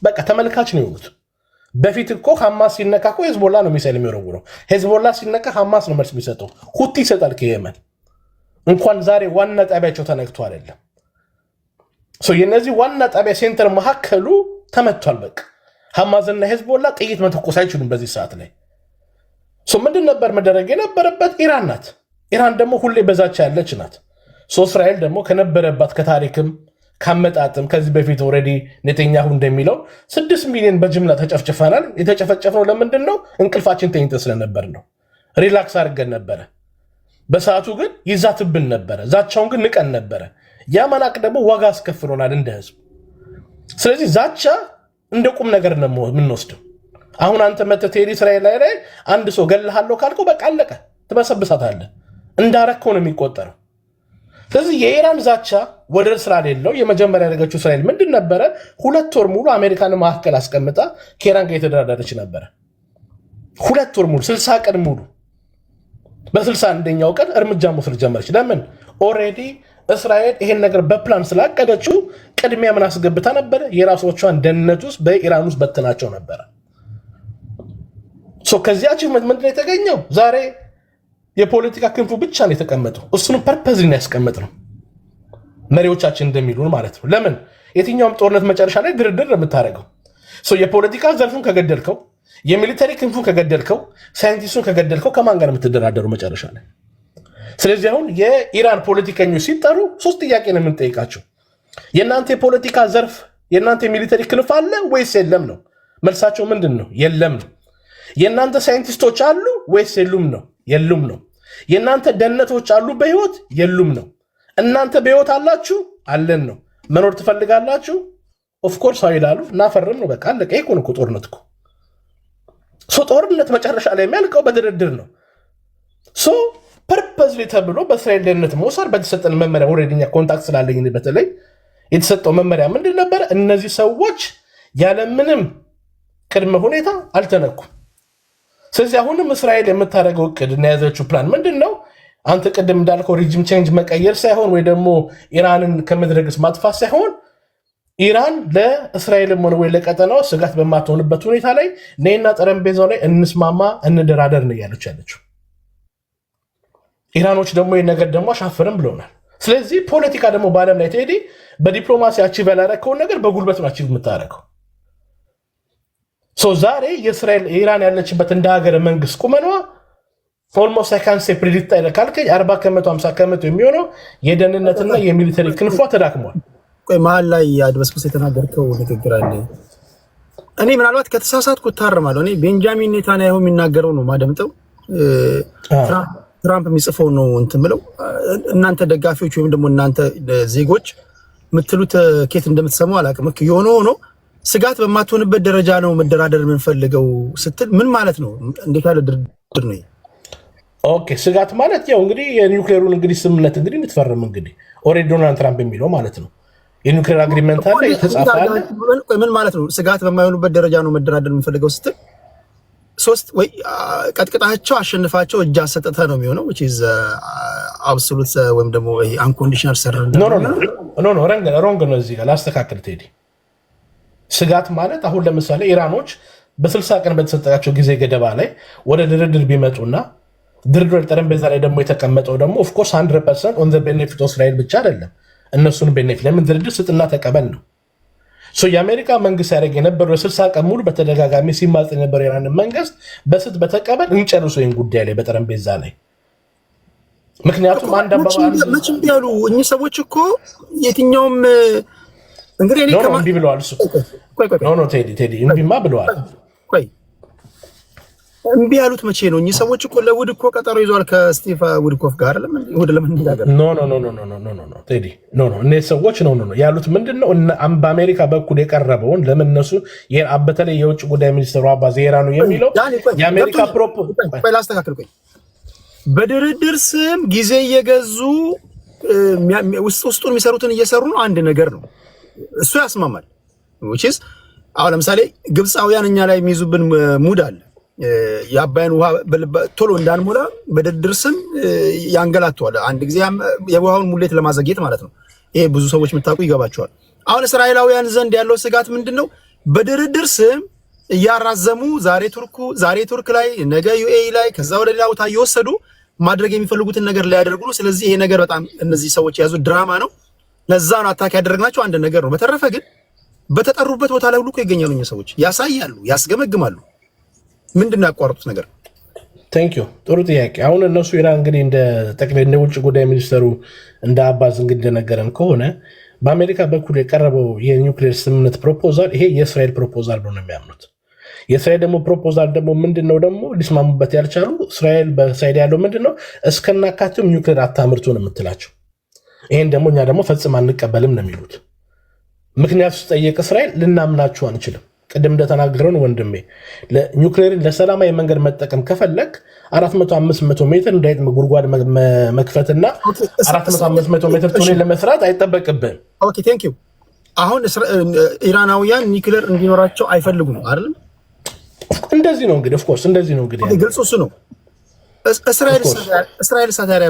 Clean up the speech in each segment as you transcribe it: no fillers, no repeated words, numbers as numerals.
በቃ ተመልካች ነው የሆኑት። በፊት እኮ ሐማስ ሲነካ እኮ ሄዝቦላ ነው ሚሳኤል የሚወረውረው። ሄዝቦላ ሲነካ ሐማስ ነው መልስ የሚሰጠው። ሁቲ ይሰጣል ከየመን። እንኳን ዛሬ ዋና ጣቢያቸው ተነክቶ አይደለም የነዚህ ዋና ጣቢያ ሴንተር መካከሉ ተመቷል። በቃ ሐማስና ሄዝቦላ ጥይት መተኮስ አይችሉም በዚህ ሰዓት ላይ። ምንድን ነበር መደረግ የነበረበት? ኢራን ናት። ኢራን ደግሞ ሁሌ በዛቻ ያለች ናት። እስራኤል ደግሞ ከነበረባት ከታሪክም ካመጣጥም ከዚህ በፊት ኦልሬዲ ኔተኛሁ እንደሚለው 6 ሚሊዮን በጅምላ ተጨፍጭፈናል። የተጨፈጨፍነው ለምንድን ነው? እንቅልፋችን ተኝተን ስለነበር ነው። ሪላክስ አድርገን ነበረ። በሰዓቱ ግን ይዛትብን ነበረ። ዛቻውን ግን ንቀን ነበረ። ያ መናቅ ደግሞ ዋጋ አስከፍሎናል እንደ ህዝብ። ስለዚህ ዛቻ እንደ ቁም ነገር ነው የምንወስደው። አሁን አንተ መተህ ቴዲ እስራኤል ላይ አንድ ሰው ገለሃለሁ ካልከው በቃ አለቀ፣ ትበሰብሳታለህ። እንዳረከው ነው የሚቆጠረው። ስለዚህ የኢራን ዛቻ ወደር ስላሌለው የመጀመሪያ ያደረገችው እስራኤል ምንድን ነበረ? 2 ወር ሙሉ አሜሪካን መካከል አስቀምጣ ከኢራን ጋር የተደራደረች ነበረ። 2 ወር ሙሉ 60 ቀን ሙሉ። በ61ኛው ቀን እርምጃ መውሰድ ጀመረች። ለምን? ኦልሬዲ እስራኤል ይሄን ነገር በፕላን ስላቀደችው ቅድሚያ ምን አስገብታ ነበረ? የራሶቿን ደህንነት ውስጥ በኢራን ውስጥ በትናቸው ነበረ። ከዚህ አቺቭመንት ምንድን ነው የተገኘው? ዛሬ የፖለቲካ ክንፉ ብቻ ነው የተቀመጠው። እሱንም ፐርፐዝ ነው ያስቀመጥነው መሪዎቻችን እንደሚሉን ማለት ነው። ለምን? የትኛውም ጦርነት መጨረሻ ላይ ድርድር ነው የምታደርገው። የፖለቲካ ዘርፉን ከገደልከው፣ የሚሊተሪ ክንፉን ከገደልከው፣ ሳይንቲስቱን ከገደልከው ከማን ጋር የምትደራደሩ መጨረሻ ላይ? ስለዚህ አሁን የኢራን ፖለቲከኞች ሲጠሩ 3 ጥያቄ ነው የምንጠይቃቸው። የእናንተ የፖለቲካ ዘርፍ የእናንተ የሚሊተሪ ክንፍ አለ ወይስ የለም ነው? መልሳቸው ምንድን ነው? የለም ነው። የእናንተ ሳይንቲስቶች አሉ ወይስ የሉም ነው? የሉም ነው። የእናንተ ደህንነቶች አሉ በህይወት? የሉም ነው። እናንተ በህይወት አላችሁ? አለን ነው። መኖር ትፈልጋላችሁ? ኦፍኮርስ ይላሉ። እናፈርም ነው። በቃ አለቀ። ይሄ እኮ ጦርነት እኮ ጦርነት መጨረሻ ላይ የሚያልቀው በድርድር ነው። ፐርፐዝሊ ተብሎ በእስራኤል ደህንነት መውሰድ በተሰጠን መመሪያ ወረድኛ ኮንታክት ስላለኝ በተለይ የተሰጠው መመሪያ ምንድን ነበረ? እነዚህ ሰዎች ያለምንም ቅድመ ሁኔታ አልተነኩም። ስለዚህ አሁንም እስራኤል የምታደርገው እቅድ እና የያዘችው ፕላን ምንድን ነው? አንተ ቅድም እንዳልከው ሪጅም ቼንጅ መቀየር ሳይሆን ወይ ደግሞ ኢራንን ከምድረ ገጽ ማጥፋት ሳይሆን ኢራን ለእስራኤልም ሆነ ወይ ለቀጠናው ስጋት በማትሆንበት ሁኔታ ላይ ነይና ጠረጴዛው ላይ እንስማማ፣ እንደራደር ነው እያለች ያለችው። ኢራኖች ደግሞ ይህ ነገር ደግሞ አሻፍርም ብለውናል። ስለዚህ ፖለቲካ ደግሞ በዓለም ላይ ትሄዲ በዲፕሎማሲ አቺቭ ያላረከውን ነገር በጉልበት ነው አቺቭ የምታረከው። ዛሬ የእስራኤል ኢራን ያለችበት እንደ ሀገር መንግስት ቁመኗ ኦልሞስት አይካንሴ ፕሪዲክት አይለካልከኝ 40 ከመቶ 50 ከመቶ የሚሆነው የደህንነትና የሚሊተሪ ክንፏ ተዳክሟል። መሀል ላይ አድበስብስ የተናገርከው ንግግር አለ። እኔ ምናልባት ከተሳሳትኩ እታረማለሁ። እኔ ቤንጃሚን ኔታንያሁ የሚናገረው ነው ማደምጠው፣ ትራምፕ የሚጽፈው ነው እንትን ብለው እናንተ ደጋፊዎች ወይም ደግሞ እናንተ ዜጎች የምትሉት ኬት እንደምትሰሙ አላውቅም። የሆነ ሆኖ ስጋት በማትሆንበት ደረጃ ነው መደራደር የምንፈልገው ስትል ምን ማለት ነው? እንዴት ያለ ድርድር ነው? ኦኬ ስጋት ማለት ያው እንግዲህ የኒውክሌሩን እንግዲህ ስምምነት እንግዲህ እንድትፈርም እንግዲህ ኦልሬዲ ዶናልድ ትራምፕ የሚለው ማለት ነው። የኒውክሌር አግሪመንት አለ የተጻፈ አለ። ምን ማለት ነው? ስጋት በማይሆኑበት ደረጃ ነው መደራደር የምንፈልገው ስትል 3 ወይ ቀጥቅጣቸው አሸንፋቸው እጅ አሰጥተህ ነው የሚሆነው which is absolute ወይም ደግሞ unconditional surrender ኖ ሮንግ ነው። እዚህ ጋር ላስተካክል ቴዲ። ስጋት ማለት አሁን ለምሳሌ ኢራኖች በ60 ቀን በተሰጣቸው ጊዜ ገደባ ላይ ወደ ድርድር ቢመጡና ድርድር ጠረጴዛ ላይ ደግሞ የተቀመጠው ደግሞ ኦፍ ኮርስ 100% ኦን ዘ ቤኔፊት ኦፍ እስራኤል ብቻ አይደለም። እነሱን ቤኔፊት ለምን ድርድር ስጥና ተቀበል ነው። የአሜሪካ መንግስት ያደረገ የነበረው 60 ቀን ሙሉ በተደጋጋሚ ሲማጽ የነበረው ኢራንን መንግስት በስት በተቀበል እንጨርሶ ይህን ጉዳይ ላይ በጠረጴዛ ላይ ምክንያቱም አንድ መቼም ቢያሉ እኚህ ሰዎች እኮ የትኛውም እንግዲህ እኔ ከማ እንቢ ብለዋል። እሱ ኖ ቴዲ እንቢማ ብለዋል። ቆይ እንቢ ያሉት መቼ ነው? እኚህ ሰዎች እኮ ለውድ እኮ ቀጠሮ ይዟል ከስቲቭ ውድኮፍ ጋር ለምን ይላል? ኖ ቴዲ እነዚህ ሰዎች ያሉት ምንድነው? በአሜሪካ በኩል የቀረበውን ለምን እነሱ በተለይ የውጭ ጉዳይ ሚኒስትሩ አባዝ ኢራኑ የሚለው የአሜሪካ ቆይ ላስተካክል። ቆይ በድርድር ስም ጊዜ እየገዙ ውስጡን የሚሰሩትን እየሰሩ ነው። አንድ ነገር ነው እሱ ያስማማል። which is አሁን ለምሳሌ ግብፃውያን እኛ ላይ የሚይዙብን ሙድ አለ። የአባይን ውሃ ቶሎ እንዳንሞላ በድርድር ስም ያንገላተዋል። አንድ ጊዜ የውሃውን ሙሌት ለማዘግየት ማለት ነው። ይሄ ብዙ ሰዎች የምታውቁ ይገባቸዋል። አሁን እስራኤላውያን ዘንድ ያለው ስጋት ምንድነው? በድርድር ስም እያራዘሙ ዛሬ ቱርክ ላይ ነገ ዩኤኢ ላይ ከዛ ወደ ሌላ ቦታ እየወሰዱ ማድረግ የሚፈልጉትን ነገር ሊያደርጉ ነው። ስለዚህ ይሄ ነገር በጣም እነዚህ ሰዎች የያዙት ድራማ ነው። ለዛ ነው አታክ ያደረግናቸው አንድ ነገር ነው። በተረፈ ግን በተጠሩበት ቦታ ላይ ሁሉ እኮ ይገኛሉ። እኛ ሰዎች ያሳያሉ፣ ያስገመግማሉ። ምንድን ነው ያቋረጡት ነገር? ቴንክ ዩ ጥሩ ጥያቄ። አሁን እነሱ ኢራን እንግዲህ እንደ ጠቅላይ እንደ ውጭ ጉዳይ ሚኒስተሩ እንደ አባዝ እንግዲህ እንደነገረን ከሆነ በአሜሪካ በኩል የቀረበው የኒውክሌር ስምምነት ፕሮፖዛል ይሄ የእስራኤል ፕሮፖዛል ነው የሚያምኑት። የእስራኤል ደግሞ ፕሮፖዛል ደግሞ ምንድነው ደግሞ ሊስማሙበት ያልቻሉ እስራኤል በሳይድ ያለው ምንድነው እስከናካቴው ኒውክሌር አታምርቱ ነው የምትላቸው። ይሄን ደግሞ እኛ ደግሞ ፈጽም አንቀበልም ነው የሚሉት። ምክንያቱ ስጠየቅ እስራኤል ልናምናችሁ አንችልም። ቅድም እንደተናገረው ነው ወንድሜ፣ ኒውክሌርን ለሰላማዊ መንገድ መጠቀም ከፈለግ 400-500 ሜትር እንዳይጥ ጉድጓድ መክፈትና 400-500 ሜትር ቱኔል ለመስራት አይጠበቅብን። ኦኬ ቴንክ ዩ። አሁን ኢራናውያን ኒውክሌር እንዲኖራቸው አይፈልጉም አይደል? እንደዚህ ነው እንግዲህ ኦፍኮርስ እንደዚህ ነው እንግዲህ ግልጽ እሱ ነው። እስራኤል ታዲያ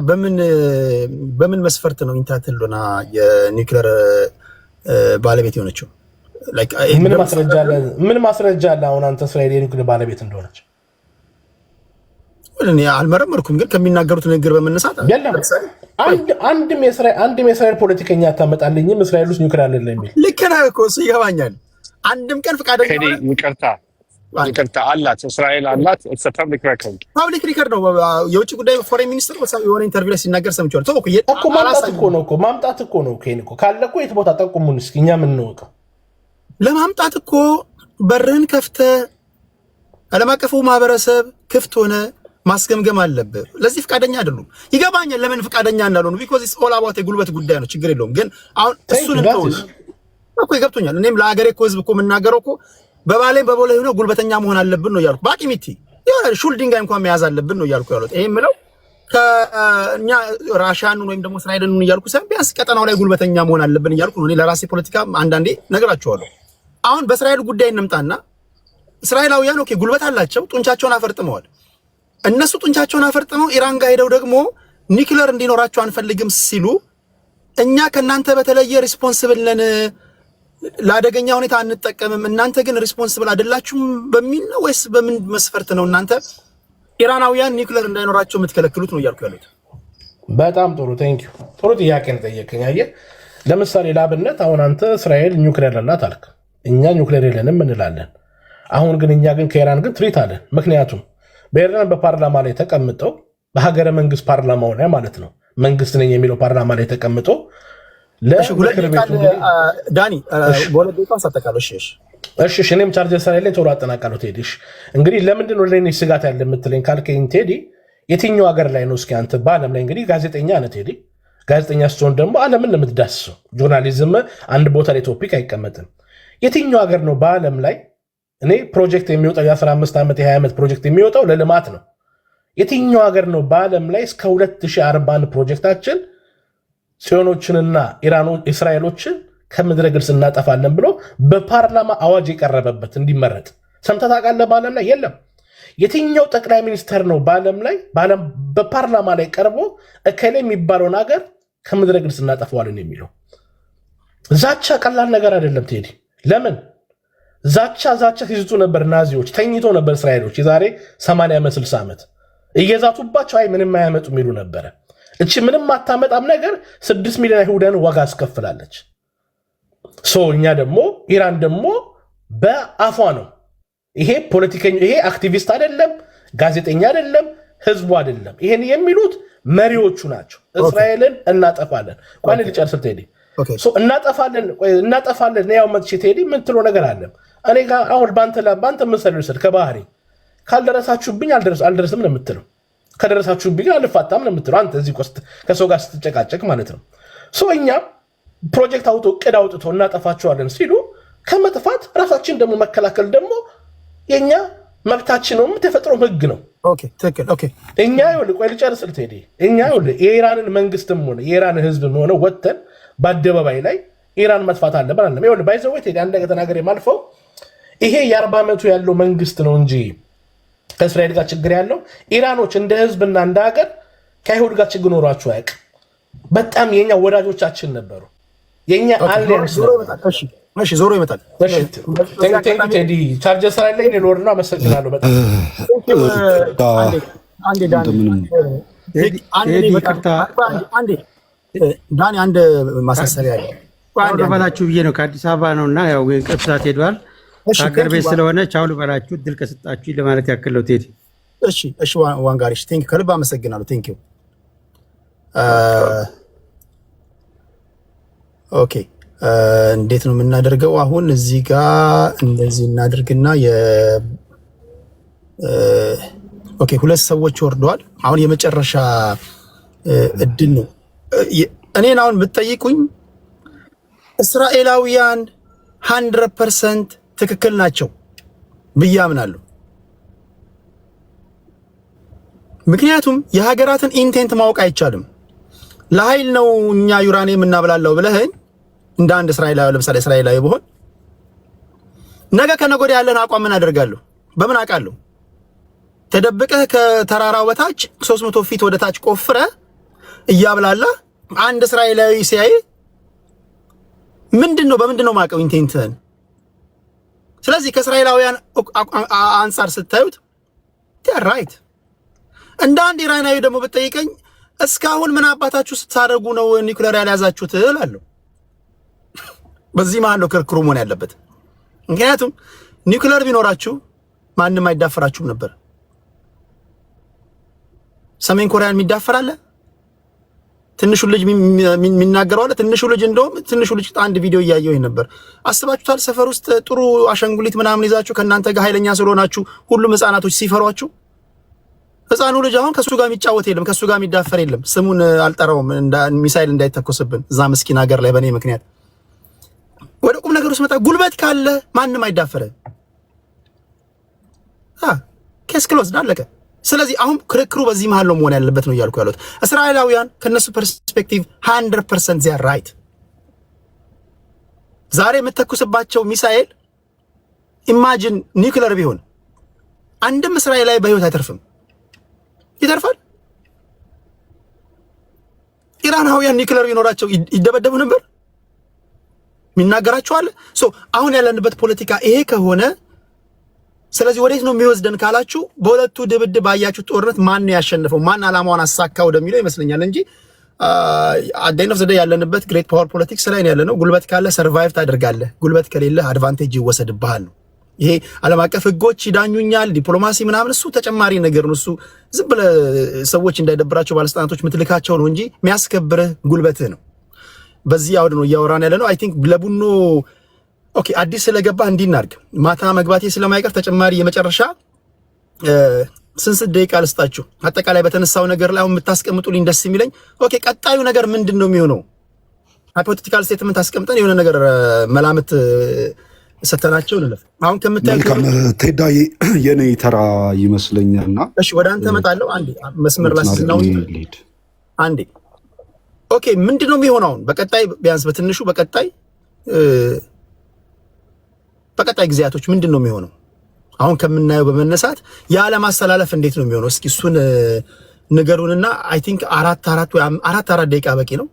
በምን መስፈርት ነው ኢንታትልና የኒውክሌር ባለቤት የሆነችው? ምን ማስረጃ አለ? አሁን አንተ እስራኤል የኒውክሌር ባለቤት እንደሆነች እኔ አልመረመርኩም፣ ግን ከሚናገሩት ንግግር በመነሳት አንድም የእስራኤል ፖለቲከኛ አታመጣልኝም እስራኤል ውስጥ ኒውክሌር አለ የሚል። ልክ ነህ እኮ እሱ ይገባኛል። አንድም ቀን ፈቃደኛ ይቅርታ አላት እስራኤል አላት። ፐብሊክ ሪከርድ ነው። የውጭ ጉዳይ ፎሬን ሚኒስትር የሆነ ኢንተርቪው ላይ ሲናገር ሰምቼዋለሁ። ማምጣት እኮ ነው ካለ እኮ የት ቦታ ጠቁሙን እስኪ እኛ የምንወቀው። ለማምጣት እኮ በርህን ከፍተህ ዓለም አቀፉ ማህበረሰብ ክፍት ሆነ ማስገምገም አለብህ። ለዚህ ፈቃደኛ አይደሉም። ይገባኛል ለምን ፈቃደኛ እንዳልሆኑ። ቢኮዝ ኢትስ ኦል አባውት የጉልበት ጉዳይ ነው። ችግር የለውም። ግን አሁን እሱን እኮ ይገብቶኛል። እኔም ለሀገሬ እኮ ህዝብ እኮ የምናገረው እኮ በባሌም በቦሌ ሆኖ ጉልበተኛ መሆን አለብን ነው ያልኩት። ባቂሚቲ የሆነ ሹል ድንጋይ እንኳን መያዝ አለብን ነው ያልኩት ያሉት። ይሄ የምለው ከእኛ ራሽያን ወይም ደግሞ እስራኤልን እያልኩ ሳይሆን ቢያንስ ቀጠናው ላይ ጉልበተኛ መሆን አለብን እያልኩ ነው። እኔ ለራሴ ፖለቲካ አንዳንዴ ነገራቸዋለሁ። አሁን በእስራኤል ጉዳይ እንምጣና እስራኤላውያን ኦኬ ጉልበት አላቸው፣ ጡንቻቸውን አፈርጥመዋል። እነሱ ጡንቻቸውን አፈርጥመው ኢራን ጋር ሄደው ደግሞ ኒውክሌር እንዲኖራቸው አንፈልግም ሲሉ እኛ ከእናንተ በተለየ ሪስፖንስብል ነን፣ ለአደገኛ ሁኔታ አንጠቀምም፣ እናንተ ግን ሪስፖንስብል አይደላችሁም በሚል ነው ወይስ በምን መስፈርት ነው እናንተ ኢራናውያን ኒውክሌር እንዳይኖራቸው የምትከለክሉት ነው እያልኩ ያሉት? በጣም ጥሩ ቴንክ ዩ። ጥሩ ጥያቄ ነው ጠየቀኝ። አየህ ለምሳሌ ላብነት አሁን አንተ እስራኤል ኒውክሌር አላት አልክ፣ እኛ ኒውክሌር የለንም እንላለን። አሁን ግን እኛ ግን ከኢራን ግን ትሪት አለን። ምክንያቱም በኢራን በፓርላማ ላይ ተቀምጠው በሀገረ መንግስት ፓርላማው ላይ ማለት ነው መንግስት ነኝ የሚለው ፓርላማ ላይ ተቀምጠው ለምክር ቤቱ ዳኒ በሁለት ደቂቃ ሳጠቃለሽ እሺ እኔም ቻርጀር ስራ ላይ ቶሎ አጠናቃለሁ። ቴዲሽ እንግዲህ ለምንድን ነው ለኔ ስጋት ያለ የምትለኝ ካልከኝ ቴዲ የትኛው ሀገር ላይ ነው እስኪ አንተ በዓለም ላይ እንግዲህ ጋዜጠኛ ነህ ቴዲ። ጋዜጠኛ ስትሆን ደግሞ ዓለምን የምትዳስሰው ጆርናሊዝም አንድ ቦታ ላይ ቶፒክ አይቀመጥም። የትኛው ሀገር ነው በዓለም ላይ እኔ ፕሮጀክት የሚወጣው የ15 ዓመት የ20 ዓመት ፕሮጀክት የሚወጣው ለልማት ነው። የትኛው ሀገር ነው በዓለም ላይ እስከ 2041 ፕሮጀክታችን ጽዮኖችንና እስራኤሎችን ከምድረ ግብፅ እናጠፋለን ብሎ በፓርላማ አዋጅ የቀረበበት እንዲመረጥ ሰምተህ ታውቃለህ? በዓለም ላይ የለም። የትኛው ጠቅላይ ሚኒስተር ነው በዓለም ላይ በፓርላማ ላይ ቀርቦ እከሌ የሚባለውን ሀገር ከምድረ ግብፅ እናጠፋዋለን የሚለው? ዛቻ ቀላል ነገር አይደለም ቴዲ። ለምን ዛቻ ሲዝቱ ነበር ናዚዎች፣ ተኝቶ ነበር እስራኤሎች የዛሬ 80 ዓመት 60 ዓመት እየዛቱባቸው አይ ምንም አያመጡ የሚሉ ነበረ። እቺ ምንም አታመጣም ነገር 6 ሚሊዮን አይሁዳን ዋጋ አስከፍላለች። እኛ ደግሞ ኢራን ደግሞ በአፏ ነው። ይሄ ፖለቲከኛ ይሄ አክቲቪስት አይደለም፣ ጋዜጠኛ አይደለም፣ ህዝቡ አይደለም። ይሄን የሚሉት መሪዎቹ ናቸው። እስራኤልን እናጠፋለን ቋን ሊጨርስ ቴዲ እናጠፋለን ያው መጥቼ ቴዲ ምን ትሎ ነገር አለ እኔ ጋር አሁን ባንተ መሰሉ ይሰድ ከባህሪ ካልደረሳችሁብኝ አልደረስም ነው የምትለው። ከደረሳችሁብኝ ግን አልፋታም ነው የምትለው። አንተ እዚህ ቆስት ከሰው ጋር ስትጨቃጨቅ ማለት ነው። እኛ ፕሮጀክት እቅድ አውጥቶ እናጠፋቸዋለን ሲሉ ከመጥፋት ራሳችን ደግሞ መከላከል ደግሞ የኛ መብታችን ነው፣ የተፈጥሮ ህግ ነው። እኛ ቆይ ልጨርስ ቴዲ። እኛ የኢራንን መንግስትም ሆነ የኢራን ህዝብም ሆነ ወጥተን በአደባባይ ላይ ኢራን መጥፋት አለበት አለ ይወል ባይዘው ቴዲ አንድ ነገር ተናገር የማልፈው ይሄ የ40 ዓመቱ ያለው መንግስት ነው እንጂ ከእስራኤል ጋር ችግር ያለው ኢራኖች እንደ ህዝብና እንደ ሀገር ከአይሁድ ጋር ችግር ኖሯቸው አያውቅም። በጣም የኛ ወዳጆቻችን ነበሩ፣ የኛ አሊያንስ ነበሩ። እሺ ዞሮ ይመጣል። ቴዲ ቻርጀር ስራ ላይ ነው ወርና አመሰግናለሁ በጣም ዳኒ አንድ ማሳሰቢያ አለ ልበላችሁ ብዬ ነው። ከአዲስ አበባ ነውና ያው እንቅልፍ ሰዓት ሄዷል። ሀገር ቤት ስለሆነ ቻው ልበላችሁ እድል ከሰጣችሁ ለማለት ያክል ነው። ቴዲ እሺ ዋንጋሪሽ ቴንክ ከልብ አመሰግናለሁ። ቴንክ ዩ ኦኬ እንዴት ነው የምናደርገው አሁን? እዚህ ጋር እንደዚህ እናድርግና ኦኬ 2 ሰዎች ወርደዋል። አሁን የመጨረሻ እድል ነው። እኔን አሁን ብትጠይቁኝ እስራኤላውያን 100% ትክክል ናቸው ብዬ አምናለሁ። ምክንያቱም የሀገራትን ኢንቴንት ማወቅ አይቻልም። ለኃይል ነው እኛ ዩራኒየም እናብላለው ብለህኝ እንደ አንድ እስራኤላዊ ለምሳሌ እስራኤላዊ ብሆን ነገ ከነገ ወዲያ ያለን አቋም ምን አደርጋለሁ? በምን አውቃለሁ? ተደብቀህ ከተራራው በታች 300 ፊት ወደ ታች ቆፍረህ እያብላላ አንድ እስራኤላዊ ሲያይ ምንድነው በምንድነው ማቀው ኢንቴንትህን? ስለዚህ ከእስራኤላውያን አንፃር ስታዩት ራይት። እንደ አንድ ኢራናዊ ደግሞ ብትጠይቀኝ እስካሁን ምን አባታችሁ ስታደርጉ ነው ኒውክሌር ያልያዛችሁት እላለሁ። በዚህ መሀል ነው ክርክሩ መሆን ያለበት። ምክንያቱም ኒውክሌር ቢኖራችሁ ማንም አይዳፈራችሁም ነበር። ሰሜን ኮሪያን የሚዳፈራለ ትንሹ ልጅ የሚናገረው አለ። ትንሹ ልጅ እንደውም ትንሹ ልጅ አንድ ቪዲዮ እያየሁ ነበር። አስባችሁታል? ሰፈር ውስጥ ጥሩ አሻንጉሊት ምናምን ይዛችሁ ከእናንተ ጋር ኃይለኛ ስለሆናችሁ ሁሉም ህፃናቶች ሲፈሯችሁ፣ ህፃኑ ልጅ አሁን ከሱ ጋር የሚጫወት የለም፣ ከሱ ጋር የሚዳፈር የለም። ስሙን አልጠራውም ሚሳኤል እንዳይተኮስብን እዛ ምስኪን ሀገር ላይ በእኔ ምክንያት። ወደ ቁም ነገር ውስጥ መጣ። ጉልበት ካለ ማንም አይዳፈረ። ኬስ ክሎዝድ አለቀ። ስለዚህ አሁን ክርክሩ በዚህ መሃል ነው መሆን ያለበት ነው እያልኩ ያሉት። እስራኤላውያን ከነሱ ፐርስፔክቲቭ 100% they are right። ዛሬ የምትተኩስባቸው ሚሳኤል ኢማጂን ኒውክሌር ቢሆን አንድም እስራኤላዊ በህይወት አይተርፍም። ይተርፋል? ኢራናውያን ኒውክሌር ቢኖራቸው ይደበደቡ ነበር? የሚናገራቸው አለ? አሁን ያለንበት ፖለቲካ ይሄ ከሆነ ስለዚህ ወዴት ነው የሚወስደን ካላችሁ በሁለቱ ድብድብ ባያችሁ ጦርነት ማን ነው ያሸነፈው፣ ማን አላማውን አሳካ ወደሚለው ይመስለኛል እንጂ አደይነፍ ዘደ ያለንበት ግሬት ፓወር ፖለቲክስ ላይ ነው ያለነው። ጉልበት ካለ ሰርቫይቭ ታደርጋለህ፣ ጉልበት ከሌለ አድቫንቴጅ ይወሰድብሃል ነው። ይሄ ዓለም አቀፍ ህጎች ይዳኙኛል፣ ዲፕሎማሲ ምናምን እሱ ተጨማሪ ነገር ነው። እሱ ዝም ብለህ ሰዎች እንዳይደብራቸው ባለስልጣናቶች ምትልካቸው ነው እንጂ የሚያስከብርህ ጉልበትህ ነው። በዚህ አውድ ነው እያወራን ያለነው። አይ ቲንክ ለቡኖ ኦኬ አዲስ ስለገባ እንዲናርግ ማታ መግባቴ ስለማይቀር ተጨማሪ የመጨረሻ ስንት ደቂቃ ልስጣችሁ። አጠቃላይ በተነሳው ነገር ላይ አሁን የምታስቀምጡልኝ ደስ የሚለኝ ኦኬ ቀጣዩ ነገር ምንድነው የሚሆነው? ሃይፖቴቲካል ስቴትመንት አስቀምጠን የሆነ ነገር መላምት ሰተናቸው እንለፍ። አሁን ከምታዩት ቴዳይ የኔ ተራ ይመስለኛልና እሺ ወደ አንተ እመጣለሁ። አንዴ መስመር ላስናው አንዴ ኦኬ ምንድነው የሚሆነው አሁን በቀጣይ ቢያንስ በትንሹ በቀጣይ ጊዜያቶች ምንድነው የሚሆነው? አሁን ከምናየው በመነሳት የዓለም አስተላለፍ እንዴት ነው የሚሆነው? እስኪ እሱን ንገሩንና አይ ቲንክ አራት ደቂቃ በቂ ነው።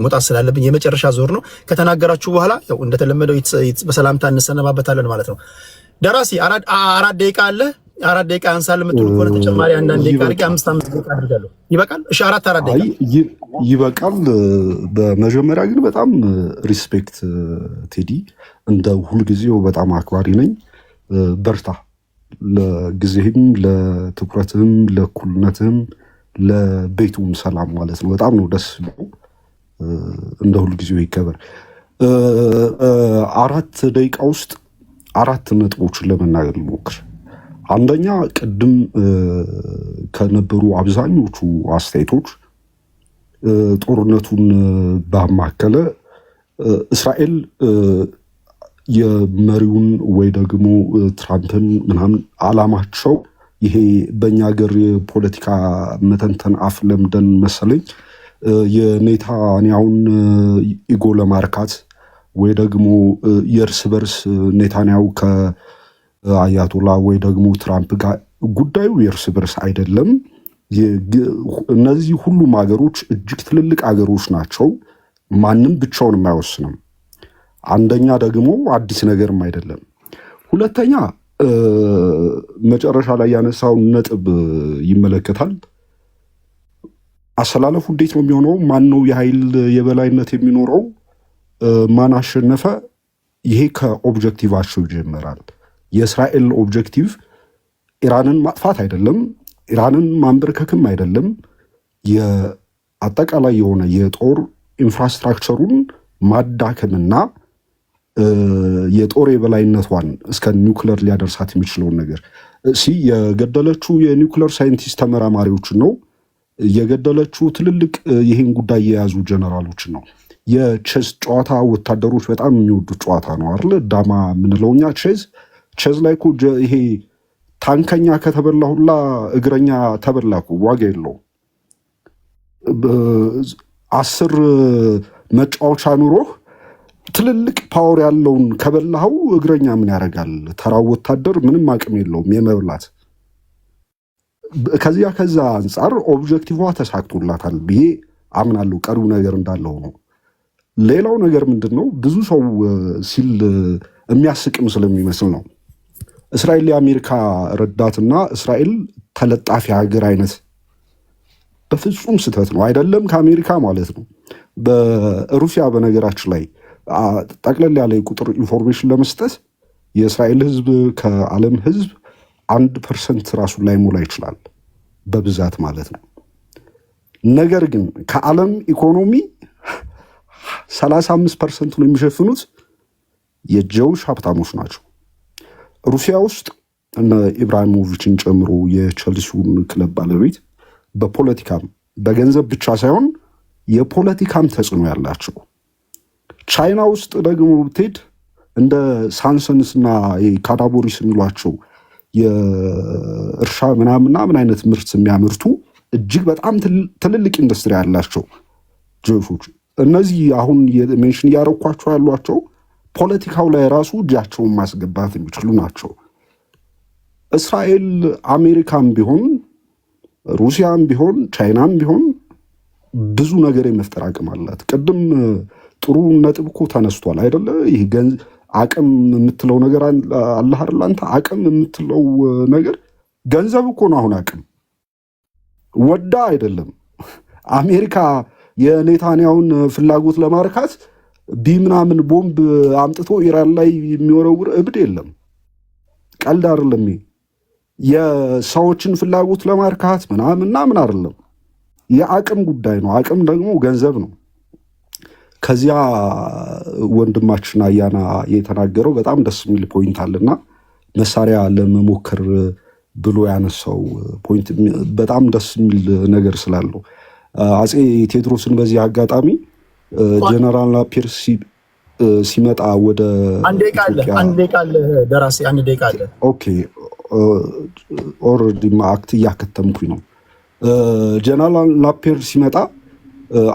መውጣት ስላለብኝ የመጨረሻ ዞር ነው። ከተናገራችሁ በኋላ ያው እንደተለመደው በሰላምታ እንሰነባበታለን ማለት ነው። ደራሲ አራት ደቂቃ አለ። 4 ደቂቃ አንሳል የምትሉ ከሆነ ተጨማሪ አንዳንድ ደቂቃ አድርጌ 5 ደቂቃ አድርጋለሁ። ይበቃል? እሺ 4 ደቂቃ ይበቃል። በመጀመሪያ ግን በጣም ሪስፔክት ቴዲ፣ እንደ ሁልጊዜው በጣም አክባሪ ነኝ። በርታ። ለጊዜህም፣ ለትኩረትህም፣ ለእኩልነትህም፣ ለቤቱም ሰላም ማለት ነው። በጣም ነው ደስ ብሎ እንደ ሁልጊዜው ይከበር። 4 ደቂቃ ውስጥ 4 ነጥቦችን ለመናገር ልሞክር። አንደኛ ቅድም ከነበሩ አብዛኞቹ አስተያየቶች ጦርነቱን ባማከለ እስራኤል የመሪውን ወይ ደግሞ ትራምፕን ምናምን አላማቸው ይሄ በእኛ ሀገር የፖለቲካ መተንተን አፍ ለምደን መሰለኝ የኔታንያውን ኢጎ ለማርካት ወይ ደግሞ የእርስ በርስ ኔታንያው ከአያቶላ ወይ ደግሞ ትራምፕ ጋር ጉዳዩ የእርስ በርስ አይደለም። እነዚህ ሁሉም ሀገሮች እጅግ ትልልቅ ሀገሮች ናቸው። ማንም ብቻውን የማይወስንም። አንደኛ ደግሞ አዲስ ነገርም አይደለም። ሁለተኛ መጨረሻ ላይ ያነሳውን ነጥብ ይመለከታል። አሰላለፉ እንዴት ነው የሚሆነው? ማን ነው የኃይል የበላይነት የሚኖረው? ማን አሸነፈ? ይሄ ከኦብጀክቲቫቸው ይጀምራል። የእስራኤል ኦብጀክቲቭ ኢራንን ማጥፋት አይደለም፣ ኢራንን ማንበርከክም አይደለም። የአጠቃላይ የሆነ የጦር ኢንፍራስትራክቸሩን ማዳከምና የጦር የበላይነቷን እስከ ኒውክለር ሊያደርሳት የሚችለውን ነገር የገደለችው የኒውክለር ሳይንቲስት ተመራማሪዎችን ነው የገደለችው። ትልልቅ ይህን ጉዳይ የያዙ ጀነራሎችን ነው። የቼዝ ጨዋታ ወታደሮች በጣም የሚወዱት ጨዋታ ነው አይደል? ዳማ የምንለው እኛ ቼዝ ላይ እኮ ይሄ ታንከኛ ከተበላ ሁላ እግረኛ ተበላኩ፣ ዋጋ የለው። 10 መጫወቻ ኑሮህ ትልልቅ ፓወር ያለውን ከበላኸው እግረኛ ምን ያደርጋል? ተራው ወታደር ምንም አቅም የለውም የመብላት። ከዛ አንጻር ኦብጀክቲቭዋ ተሳክቶላታል ብዬ አምናለሁ። ቀሪው ነገር እንዳለው ነው። ሌላው ነገር ምንድን ነው? ብዙ ሰው ሲል የሚያስቅም ስለሚመስል ነው። እስራኤል የአሜሪካ ረዳትና እስራኤል ተለጣፊ ሀገር አይነት በፍጹም ስህተት ነው። አይደለም ከአሜሪካ ማለት ነው። በሩሲያ በነገራችን ላይ ጠቅለል ያለ የቁጥር ኢንፎርሜሽን ለመስጠት የእስራኤል ህዝብ ከዓለም ህዝብ 1% ራሱን ላይ ሞላ ይችላል በብዛት ማለት ነው። ነገር ግን ከዓለም ኢኮኖሚ 35%ን የሚሸፍኑት የጀውሽ ሀብታሞች ናቸው። ሩሲያ ውስጥ እነ ኢብራሂሞቪችን ጨምሮ የቸልሲውን ክለብ ባለቤት በፖለቲካም በገንዘብ ብቻ ሳይሆን የፖለቲካም ተጽዕኖ ያላቸው። ቻይና ውስጥ ደግሞ ብትሄድ እንደ ሳንሰንስና ካዳቦሪስ የሚሏቸው የእርሻ ምናምን አይነት ምርት የሚያመርቱ እጅግ በጣም ትልልቅ ኢንዱስትሪ ያላቸው ጀውሾች። እነዚህ አሁን ሜንሽን እያረኳቸው ያሏቸው ፖለቲካው ላይ ራሱ እጃቸውን ማስገባት የሚችሉ ናቸው። እስራኤል አሜሪካም ቢሆን ሩሲያም ቢሆን ቻይናም ቢሆን ብዙ ነገር የመፍጠር አቅም አላት። ቅድም ጥሩ ነጥብ እኮ ተነስቷል አይደለ? ይህ አቅም የምትለው ነገር አለ አይደል? አንተ አቅም የምትለው ነገር ገንዘብ እኮ ነው። አሁን አቅም ወዳ አይደለም። አሜሪካ የኔታንያሁን ፍላጎት ለማርካት ቢምናምን ቦምብ አምጥቶ ኢራን ላይ የሚወረውር እብድ የለም። ቀልድ አይደለም። የሰዎችን ፍላጎት ለማርካት ምናምን አይደለም። የአቅም ጉዳይ ነው። አቅም ደግሞ ገንዘብ ነው። ከዚያ ወንድማችን አያና የተናገረው በጣም ደስ የሚል ፖይንት አለና መሳሪያ ለመሞከር ብሎ ያነሳው ፖይንት በጣም ደስ የሚል ነገር ስላለው አፄ ቴዎድሮስን በዚህ አጋጣሚ ጀነራል ናፒር ሲመጣ ወደ አንድ ደቂቃ አለ ደራሲ፣ አንድ ደቂቃ አለ። ኦኬ ኦልሬዲ አክት እያከተምኩኝ ነው። ጀነራል ናፒር ሲመጣ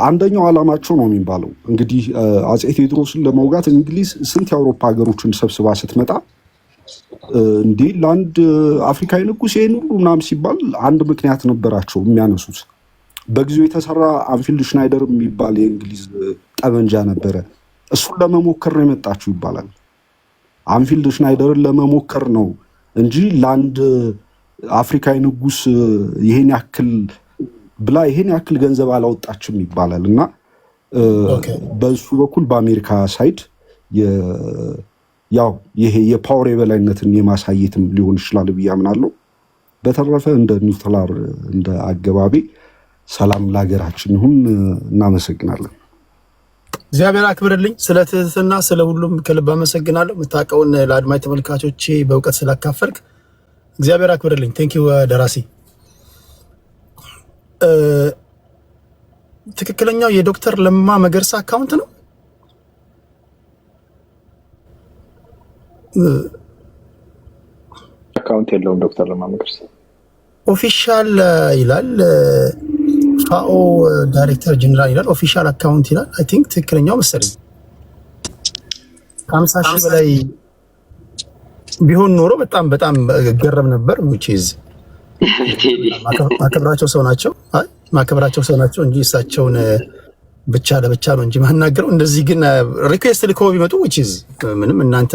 አንደኛው ዓላማቸው ነው የሚባለው እንግዲህ አፄ ቴዎድሮስን ለመውጋት እንግሊዝ ስንት የአውሮፓ ሀገሮችን ሰብስባ ስትመጣ እንዲህ ለአንድ አፍሪካዊ ንጉሥ ይህን ሁሉ ምናምን ሲባል አንድ ምክንያት ነበራቸው የሚያነሱት። በጊዜው የተሰራ አንፊልድ ሽናይደር የሚባል የእንግሊዝ ጠመንጃ ነበረ። እሱን ለመሞከር ነው የመጣችው ይባላል። አንፊልድ ሽናይደርን ለመሞከር ነው እንጂ ለአንድ አፍሪካዊ ንጉሥ ይሄን ያክል ብላ ይሄን ያክል ገንዘብ አላወጣችም ይባላል። እና በሱ በኩል በአሜሪካ ሳይድ ያው ይሄ የፓወር የበላይነትን የማሳየትም ሊሆን ይችላል ብዬ አምናለሁ። በተረፈ እንደ ኒውትራል እንደ አገባቢ ሰላም ለሀገራችን ይሁን። እናመሰግናለን። እግዚአብሔር አክብርልኝ። ስለ ትህትና ስለ ሁሉም ከልብ አመሰግናለሁ። የምታውቀውን ለአድማጭ ተመልካቾቼ በእውቀት ስላካፈልክ እግዚአብሔር አክብርልኝ። ቴንኪው ደራሲ። ትክክለኛው የዶክተር ለማ መገርሳ አካውንት ነው? አካውንት የለውም ዶክተር ለማ መገርሳ። ኦፊሻል ይላል ፋኦ ዳይሬክተር ጀነራል ይላል። ኦፊሻል አካውንት ይላል። አይ ቲንክ ትክክለኛው መሰለኝ። 50 ሺህ በላይ ቢሆን ኖሮ በጣም ገረም ነበር። which is ማከብራቸው ሰው ናቸው። አይ ማከብራቸው ሰው ናቸው እንጂ እሳቸውን ብቻ ለብቻ ነው እንጂ ማናገረው እንደዚህ ግን ሪኩዌስት ልከው ቢመጡ which is ምንም እናንተ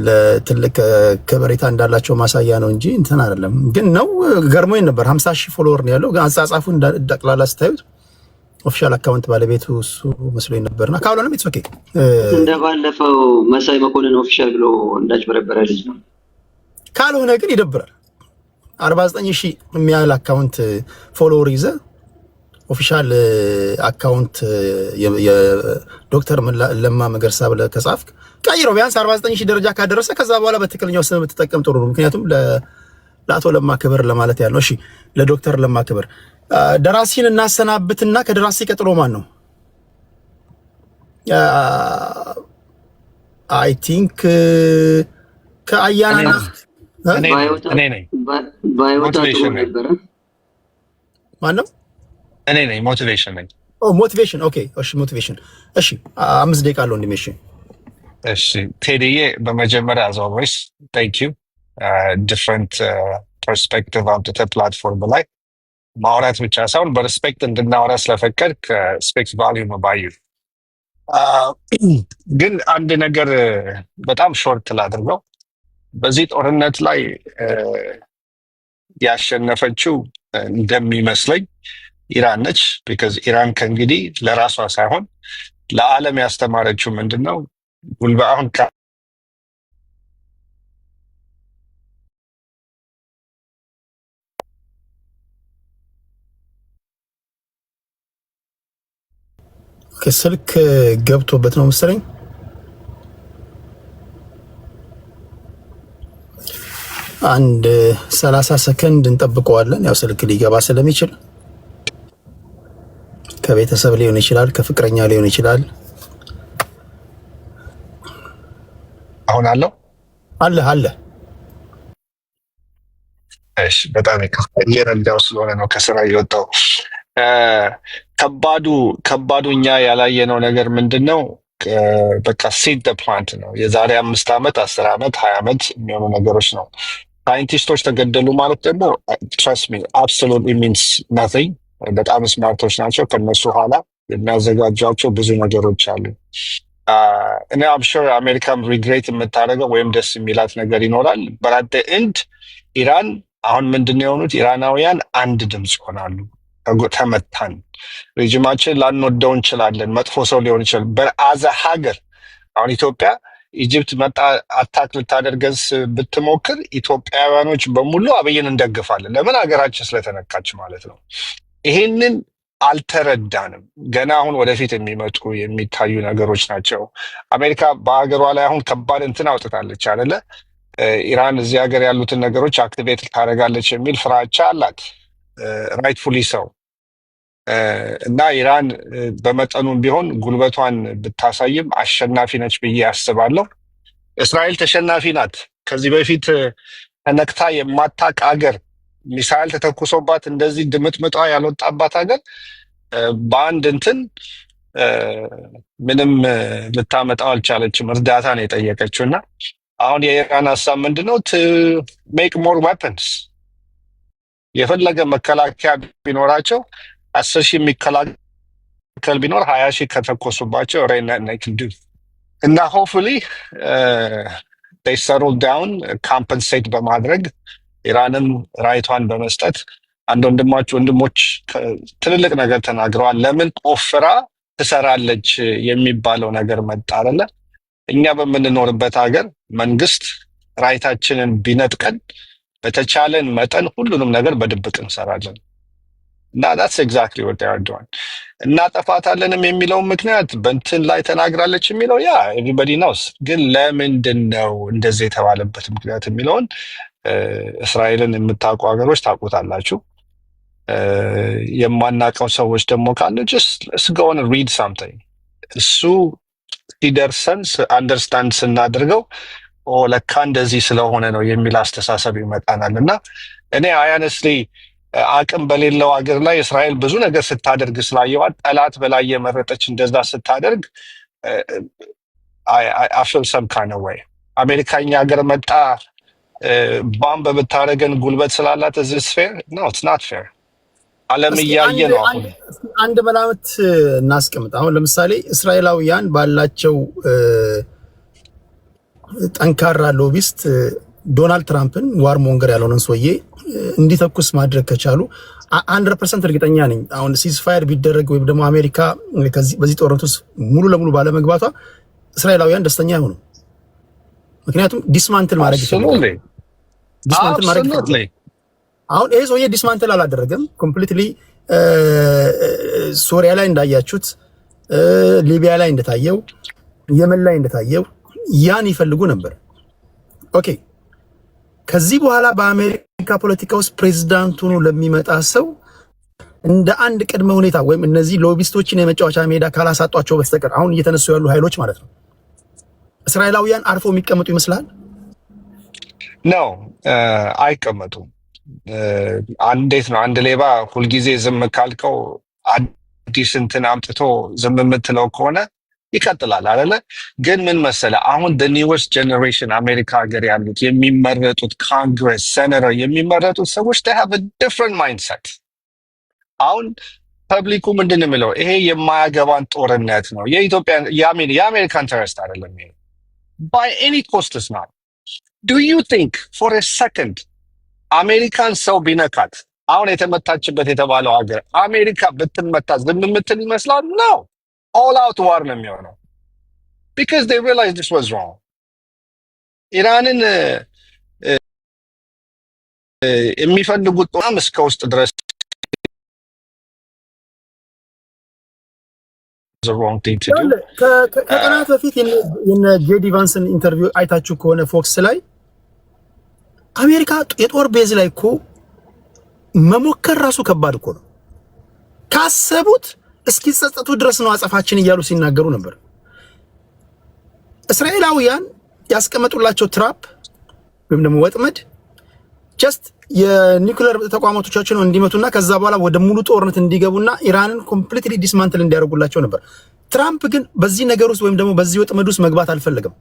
ለትልቅ ከበሬታ እንዳላቸው ማሳያ ነው እንጂ እንትን አይደለም። ግን ነው ገርሞኝ ነበር 50,000 ፎሎወር ነው ያለው። ግን አጻጻፉ እንዳጠቅላላ ስታዩት ኦፊሻል አካውንት ባለቤቱ እሱ መስሎኝ ነበርና ካልሆነም ኢትስ ኦኬ። እንደባለፈው መሳይ መኮንን ኦፊሻል ብሎ እንዳጭበረበረ ልጅ ነው። ካልሆነ ግን ይደብራል። 49,000 የሚያህል አካውንት ፎሎወር ይዘ ኦፊሻል አካውንት የዶክተር ለማ መገርሳ ብለህ ከጻፍክ ቀይረው ቢያንስ 49,000 ደረጃ ካደረሰ ከዛ በኋላ በትክክለኛው ስም ብትጠቀም ጥሩ ነው። ምክንያቱም ለአቶ ለማ ክብር ለማለት ያለው። እሺ ለዶክተር ለማ ክብር ደራሲን እናሰናብትና ከደራሲ ቀጥሎ ማን ነው? አይ ቲንክ ከአያና እኔ ነኝ። ሞቲቬሽን ነበረ። ማን ነው? እኔ ነኝ። ሞቲቬሽን ነኝ። ሞቲቬሽን ኦኬ። እሺ ሞቲቬሽን። እሺ 5 ደቂቃ አለው እንዲመሽ። እሺ ቴዲዬ በመጀመሪያ as always thank you different perspective አምጥተህ ፕላትፎርም ላይ ማውራት ብቻ ሳይሆን በሪስፔክት እንድናወራ ስለፈቀድክ ስፔክስ ቫልዩ ባዩ። ግን አንድ ነገር በጣም ሾርት ላድርገው። በዚህ ጦርነት ላይ ያሸነፈችው እንደሚመስለኝ ኢራን ነች። ቢካዝ ኢራን ከእንግዲህ ለራሷ ሳይሆን ለዓለም ያስተማረችው ምንድን ነው? አሁን ስልክ ገብቶበት ነው መሰለኝ። አንድ 30 ሰከንድ እንጠብቀዋለን። ያው ስልክ ሊገባ ስለሚችል ከቤተሰብ ሊሆን ይችላል፣ ከፍቅረኛ ሊሆን ይችላል። አሁን አለ። እሺ በጣም እየረዳው ስለሆነ ነው ከስራ እየወጣው። ከባዱ እኛ ያላየነው ነገር ምንድን ነው? በቃ ሲድ ፕላንት ነው። የዛሬ 5 ዓመት 10 ዓመት 20 ዓመት የሚሆኑ ነገሮች ነው። ሳይንቲስቶች ተገደሉ ማለት ደግሞ ትረስት ሚ አብሶሉትሊ ሚንስ ናቲንግ። በጣም ስማርቶች ናቸው። ከነሱ ኋላ የሚያዘጋጇቸው ብዙ ነገሮች አሉ። እኔ አምሹር አሜሪካም ሪግሬት የምታደርገው ወይም ደስ የሚላት ነገር ይኖራል። በራደ ኤንድ ኢራን አሁን ምንድን የሆኑት ኢራናውያን አንድ ድምፅ ይሆናሉ። ተመታን፣ ሬጅማችን ላንወደው እንችላለን፣ መጥፎ ሰው ሊሆን ይችላል። በአዘ ሀገር አሁን ኢትዮጵያ ኢጅፕት መጣ አታክ ልታደርገን ብትሞክር ኢትዮጵያውያኖች በሙሉ አብይን እንደግፋለን። ለምን? ሀገራችን ስለተነካች ማለት ነው። ይሄንን አልተረዳንም። ገና አሁን ወደፊት የሚመጡ የሚታዩ ነገሮች ናቸው። አሜሪካ በሀገሯ ላይ አሁን ከባድ እንትን አውጥታለች አይደለ? ኢራን እዚህ ሀገር ያሉትን ነገሮች አክቲቬት ታደርጋለች የሚል ፍራቻ አላት። ራይትፉሊ ሰው እና ኢራን በመጠኑም ቢሆን ጉልበቷን ብታሳይም አሸናፊ ነች ብዬ ያስባለሁ። እስራኤል ተሸናፊ ናት። ከዚህ በፊት ተነክታ የማታቅ ሀገር፣ ሚሳይል ተተኩሶባት እንደዚህ ድምጥምጧ ያልወጣባት ሀገር በአንድ እንትን ምንም ልታመጣው አልቻለችም። እርዳታ ነው የጠየቀችው። እና አሁን የኢራን ሀሳብ ምንድነው? ቱ ሜክ ሞር ዌፐንስ። የፈለገ መከላከያ ቢኖራቸው 10,000 የሚከላከል ቢኖር 20,000 ከተኮሱባቸው ሬናይክዱ እና ሆፕፉሊ they settle down ካምፐንሴት በማድረግ ኢራንም ራይቷን በመስጠት አንድ ወንድሞች ትልልቅ ነገር ተናግረዋል። ለምን ቆፍራ ትሰራለች የሚባለው ነገር መጣ አይደለ? እኛ በምንኖርበት ሀገር መንግስት ራይታችንን ቢነጥቀን በተቻለን መጠን ሁሉንም ነገር በድብቅ እንሰራለን። እና that's exactly what they are doing። እናጠፋታለንም የሚለው ምክንያት በእንትን ላይ ተናግራለች የሚለው ያ everybody knows። ግን ለምንድን ነው እንደዚህ የተባለበት ምክንያት የሚለውን እስራኤልን የምታውቁ ሀገሮች ታውቁታላችሁ። የማናውቀው ሰዎች ደግሞ ካለ just let's go and read something። እሱ ሲደርሰን አንደርስታንድ ስናደርገው ለካ እንደዚህ ስለሆነ ነው የሚል አስተሳሰብ ይመጣናል። እና እኔ አያነስሊ አቅም በሌለው ሀገር ላይ እስራኤል ብዙ ነገር ስታደርግ ስላየዋት ጠላት በላይ የመረጠች እንደዛ ስታደርግ አፍል ሰምካነ ወይ አሜሪካኛ ሀገር መጣ ባምብ ብታደርገን ጉልበት ስላላት እዚህ ፌር ነው? ኢትስ ናት ፌር። ዓለም እያየ ነው። አሁን አንድ መላምት እናስቀምጥ። አሁን ለምሳሌ እስራኤላውያን ባላቸው ጠንካራ ሎቢስት ዶናልድ ትራምፕን ዋር ሞንገር ያለውን ሰውዬ እንዲተኩስ ማድረግ ከቻሉ 100% እርግጠኛ ነኝ አሁን ሲዝፋየር ቢደረግ ወይም ደግሞ አሜሪካ በዚህ ጦርነት ውስጥ ሙሉ ለሙሉ ባለመግባቷ እስራኤላውያን ደስተኛ አይሆኑም። ምክንያቱም ዲስማንትል ማድረግ ይችላል። አሁን ይሄ ሰውዬ ዲስማንትል አላደረገም። ኮምፕሊትሊ ሶሪያ ላይ እንዳያችሁት፣ ሊቢያ ላይ እንደታየው፣ የመን ላይ እንደታየው ያን ይፈልጉ ነበር። ኦኬ ከዚህ በኋላ በአሜሪካ ፖለቲካ ውስጥ ፕሬዝዳንት ሆኖ ለሚመጣ ሰው እንደ አንድ ቅድመ ሁኔታ ወይም እነዚህ ሎቢስቶችን የመጫወቻ ሜዳ ካላሳጧቸው በስተቀር አሁን እየተነሱ ያሉ ኃይሎች ማለት ነው እስራኤላውያን አርፎ የሚቀመጡ ይመስላል? ነው አይቀመጡም። እንዴት ነው አንድ ሌባ ሁልጊዜ ዝም ካልከው አዲስ እንትን አምጥቶ ዝም የምትለው ከሆነ ይቀጥላል አይደለ? ግን ምን መሰለ አሁን the newest generation አሜሪካ ሀገር ያሉት የሚመረጡት ኮንግረስ ሴኔተር የሚመረጡት ሰዎች they have a different mindset። አሁን ፐብሊኩ ምንድን ነው የሚለው? ይሄ የማያገባን ጦርነት ነው፣ የኢትዮጵያ የአሜሪካን ኢንተረስት አይደለም ይሄ by any cost is not. Do you think for a second አሜሪካን ሰው ቢነካት አሁን የተመታችበት የተባለው ሀገር አሜሪካ ብትመታ ዝም የምትል ይመስላል? ነው all out war ነው የሚሆነው because they realized this was wrong። ኢራንን የሚፈልጉት ጦም እስከ ውስጥ ድረስ the wrong thing to do። ከቀናት በፊት የነ ጄዲ ቫንስን ኢንተርቪው አይታችሁ ከሆነ ፎክስ ላይ አሜሪካ የጦር ቤዝ ላይ እኮ መሞከር ራሱ ከባድ እኮ ነው፣ ካሰቡት እስኪጸጸቱ ድረስ ነው አጸፋችን እያሉ ሲናገሩ ነበር። እስራኤላውያን ያስቀመጡላቸው ትራፕ ወይም ደግሞ ወጥመድ ጀስት የኒውክሌር ተቋማቶቻቸውን እንዲመቱና ከዛ በኋላ ወደ ሙሉ ጦርነት እንዲገቡና ኢራንን ኮምፕሊትሊ ዲስማንትል እንዲያደርጉላቸው ነበር። ትራምፕ ግን በዚህ ነገር ውስጥ ወይም ደግሞ በዚህ ወጥመድ ውስጥ መግባት አልፈለገም።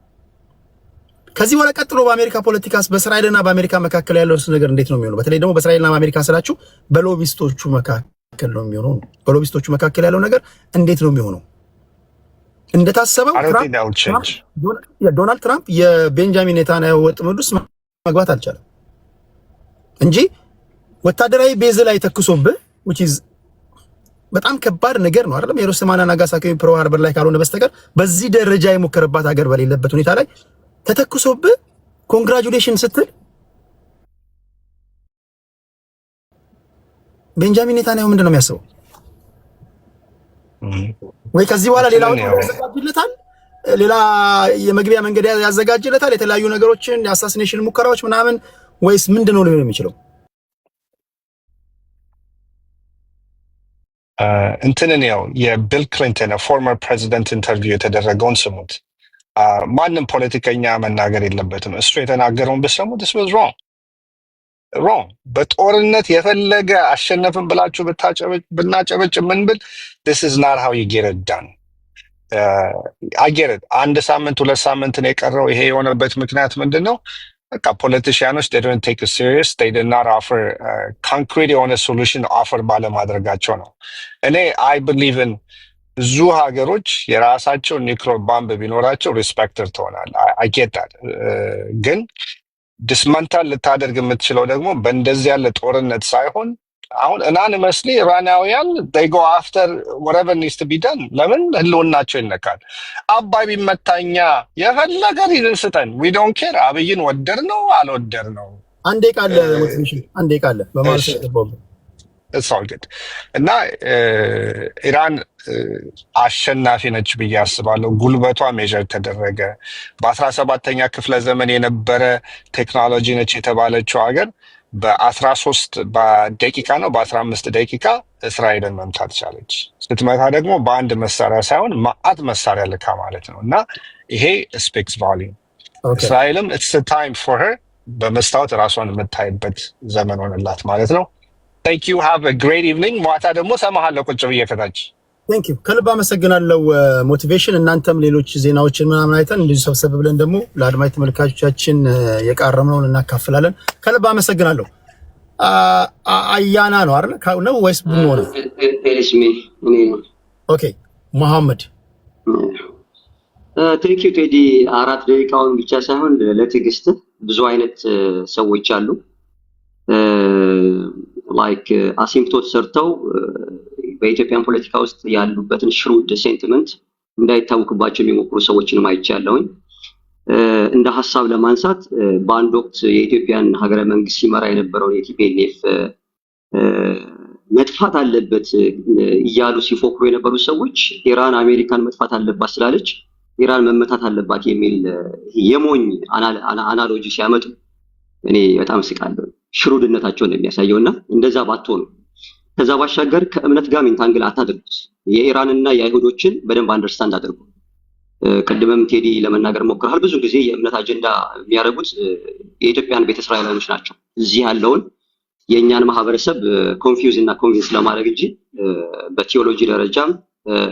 ከዚህ በኋላ ቀጥሎ በአሜሪካ ፖለቲካስ በእስራኤልና በአሜሪካ መካከል ያለው ነገር እንዴት ነው የሚሆነው? በተለይ ደግሞ በእስራኤልና በአሜሪካ ስላችሁ በሎቢስቶቹ መካከል ነው የሚሆነው። በሎቢስቶቹ መካከል ያለው ነገር እንዴት ነው የሚሆነው? እንደታሰበው ዶናልድ ትራምፕ የቤንጃሚን ኔታንያሁ ወጥመድ ውስጥ መግባት አልቻለም እንጂ ወታደራዊ ቤዝ ላይ ተክሶብህ which is በጣም ከባድ ነገር ነው አይደለም? ሂሮሺማና ናጋሳኪ ፐርል ሃርበር ላይ ካልሆነ በስተቀር በዚህ ደረጃ የሞከረባት ሀገር በሌለበት ሁኔታ ላይ ተተክሶብህ ኮንግራጁሌሽን ስትል ቤንጃሚን ኔታንያሁ ምንድን ነው የሚያስበው? ወይ ከዚህ በኋላ ሌላ ያዘጋጅለታል፣ ሌላ የመግቢያ መንገድ ያዘጋጅለታል፣ የተለያዩ ነገሮችን የአሳሲኔሽን ሙከራዎች ምናምን፣ ወይስ ምንድን ነው ሊሆን የሚችለው? እንትንን ያው የቢል ክሊንተን ፎርመር ፕሬዚደንት ኢንተርቪው የተደረገውን ስሙት። ማንም ፖለቲከኛ መናገር የለበትም። እሱ የተናገረውን ብትሰሙ this was wrong። በጦርነት የፈለገ አሸነፍን ብላችሁ ብናጨበጭ ምን ብል this is not how you get it done። I get it። አንድ ሳምንት 2 ሳምንት ነው የቀረው። ይሄ የሆነበት ምክንያት ምንድን ነው? በቃ ፖለቲሽያኖች they didn't take it serious, they did not offer concrete የሆነ solution offer ባለማድረጋቸው ነው። እኔ I believe in ብዙ ሀገሮች የራሳቸው ኒውክሌር ባምብ ቢኖራቸው ሪስፔክተር ትሆናል። I get that። ግን ዲስማንታል ልታደርግ የምትችለው ደግሞ በእንደዚህ ያለ ጦርነት ሳይሆን አሁን አናኒመስሊ ኢራናውያን they go after whatever needs to be done። ለምን ህልውናቸው ይነካል? አባይ ቢመታኛ የፈለገ ሪዝን ስጠን we don't care። አብይን ወደር ነው አልወደር ነው አንዴ ቃል ሞቲቬሽን አንዴ ቃል በማለት ነው it's all good። እና ኢራን አሸናፊ ነች ብዬ አስባለሁ። ጉልበቷ ሜዥር ተደረገ። በ17ኛ ክፍለ ዘመን የነበረ ቴክኖሎጂ ነች የተባለችው ሀገር በ13 ደቂቃ ነው በ15 ደቂቃ እስራኤልን መምታት ቻለች። ስትመታ ደግሞ በአንድ መሳሪያ ሳይሆን ማአት መሳሪያ ልካ ማለት ነው። እና ይሄ ስፔክስ ቫሊዩ። እስራኤልም it's a time for her በመስታወት ራሷን የምታይበት ዘመን ሆነላት ማለት ነው። Thank you. Have a great evening. ማታ ደግሞ ሰማሃለሁ ቁጭ ብዬ ከታች። Thank you። ከልብ አመሰግናለሁ ሞቲቬሽን። እናንተም ሌሎች ዜናዎችን ምናምን አይተን እንደዚህ ሰብሰብ ብለን ደግሞ ለአድማጭ ተመልካቾቻችን የቃረምነውን እናካፍላለን። ከልብ አመሰግናለሁ። አያና ነው አይደል ነው ወይስ ቡኖ ነው? ፔሪስሜ እኔ ነው። ኦኬ መሐመድ ቴንክ ዩ ቴዲ። 4 ደቂቃውን ብቻ ሳይሆን ለትዕግስት ብዙ አይነት ሰዎች አሉ ላይክ አሲምፕቶት ሰርተው በኢትዮጵያን ፖለቲካ ውስጥ ያሉበትን ሽሩድ ሴንቲመንት እንዳይታወቅባቸው የሚሞክሩ ሰዎችንም አይቻለሁኝ። እንደ ሐሳብ ለማንሳት በአንድ ወቅት የኢትዮጵያን ሀገረ መንግስት ሲመራ የነበረው የቲፒኤልኤፍ መጥፋት አለበት እያሉ ሲፎክሩ የነበሩ ሰዎች ኢራን አሜሪካን መጥፋት አለባት ስላለች ኢራን መመታት አለባት የሚል የሞኝ አናሎጂ ሲያመጡ እኔ በጣም ስቃለሁ። ሽሩድነታቸውን የሚያሳየውና እንደዛ ባትሆኑ ከዛ ባሻገር ከእምነት ጋር ኢንታንግል አታድርጉት። የኢራንና የአይሁዶችን በደንብ አንደርስታንድ አድርጉ። ቅድምም ቴዲ ለመናገር ሞክረሃል። ብዙ ጊዜ የእምነት አጀንዳ የሚያደርጉት የኢትዮጵያን ቤተ እስራኤላውያኖች ናቸው። እዚህ ያለውን የእኛን ማህበረሰብ ኮንፊውዝ እና ኮንቪንስ ለማድረግ እንጂ በቲዮሎጂ ደረጃም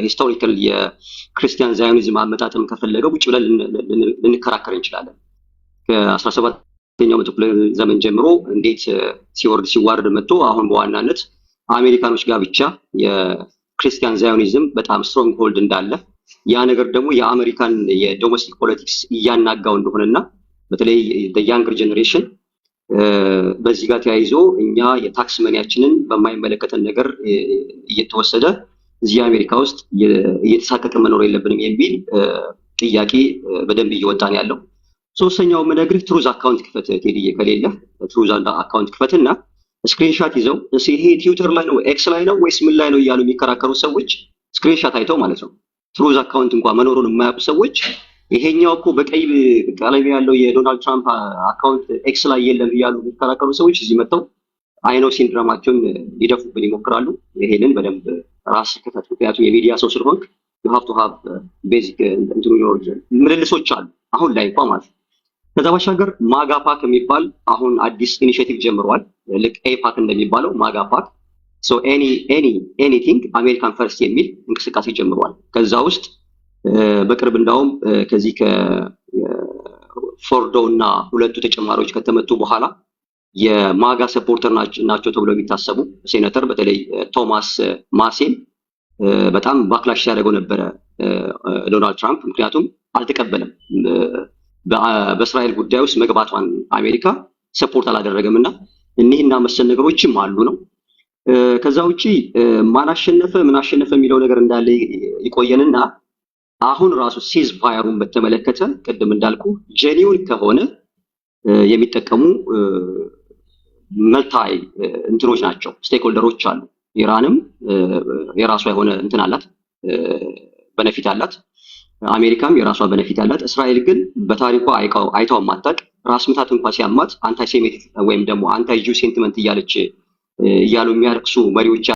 ሂስቶሪካል የክርስቲያን ዛዮኒዝም አመጣጥም ከፈለገው ውጭ ብለን ልንከራከር እንችላለን። ከ17ኛው መቶ ክፍለ ዘመን ጀምሮ እንዴት ሲዋርድ መጥቶ አሁን በዋናነት አሜሪካኖች ጋር ብቻ የክርስቲያን ዛዮኒዝም በጣም ስትሮንግ ሆልድ እንዳለ ያ ነገር ደግሞ የአሜሪካን የዶሜስቲክ ፖለቲክስ እያናጋው እንደሆነና በተለይ የያንገር ጀነሬሽን በዚህ ጋር ተያይዞ እኛ የታክስ መኒያችንን በማይመለከተን ነገር እየተወሰደ እዚህ አሜሪካ ውስጥ እየተሳቀቀ መኖር የለብንም የሚል ጥያቄ በደንብ እየወጣን ያለው። ሶስተኛው ምነግርህ ትሩዝ አካውንት ክፈት ቴዲ፣ ከሌለ ትሩዝ አካውንት ክፈትና ስክሪንሻት ይዘው ይሄ ትዊተር ላይ ነው ኤክስ ላይ ነው ወይስ ምን ላይ ነው እያሉ የሚከራከሩ ሰዎች ስክሪንሻት አይተው ማለት ነው ትሩዝ አካውንት እንኳን መኖሩን የማያውቁ ሰዎች ይሄኛው እኮ በቀይ ቀለም ያለው የዶናልድ ትራምፕ አካውንት ኤክስ ላይ የለም እያሉ የሚከራከሩ ሰዎች እዚህ መጥተው አይነው ሲንድሮማቸውን ሊደፉብን ይሞክራሉ። ይሄንን በደንብ ራስ ክፈት። ምክንያቱም የሚዲያ ሰው ስለሆንክ you have to have basic እንትኑ ምልልሶች አሉ አሁን ላይ እንኳን ማለት ነው። ከዛ ባሻገር ማጋ ፓክ የሚባል አሁን አዲስ ኢኒሺዬቲቭ ጀምሯል። ልክ ኤፓክ እንደሚባለው ማጋ ፓክ ሶ ኤኒቲንግ አሜሪካን ፈርስት የሚል እንቅስቃሴ ጀምሯል። ከዛ ውስጥ በቅርብ እንዳውም ከዚህ ከፎርዶ እና ሁለቱ ተጨማሪዎች ከተመቱ በኋላ የማጋ ሰፖርተር ናቸው ተብሎ የሚታሰቡ ሴኔተር በተለይ ቶማስ ማሴን በጣም ባክላሽ ያደረገው ነበረ ዶናልድ ትራምፕ። ምክንያቱም አልተቀበለም በእስራኤል ጉዳይ ውስጥ መግባቷን አሜሪካ ሰፖርት አላደረገምና እኒህና መሰል ነገሮችም አሉ ነው። ከዛ ውጪ ማን አሸነፈ ምን አሸነፈ የሚለው ነገር እንዳለ ይቆየንና አሁን ራሱ ሲዝ ፋየሩን በተመለከተ ቅድም እንዳልኩ ጄኒውን ከሆነ የሚጠቀሙ መልታይ እንትኖች ናቸው፣ ስቴክሆልደሮች አሉ። ኢራንም የራሷ የሆነ እንትን አላት፣ በነፊት አላት። አሜሪካም የራሷ በነፊት አላት። እስራኤል ግን በታሪኳ አይታው ማታቅ ራስ ምታት እንኳን ሲያማት አንታይ ሴሜቲክ ወይም ደግሞ አንታይ ጁ ሴንቲመንት እያሉ የሚያረክሱ መሪዎች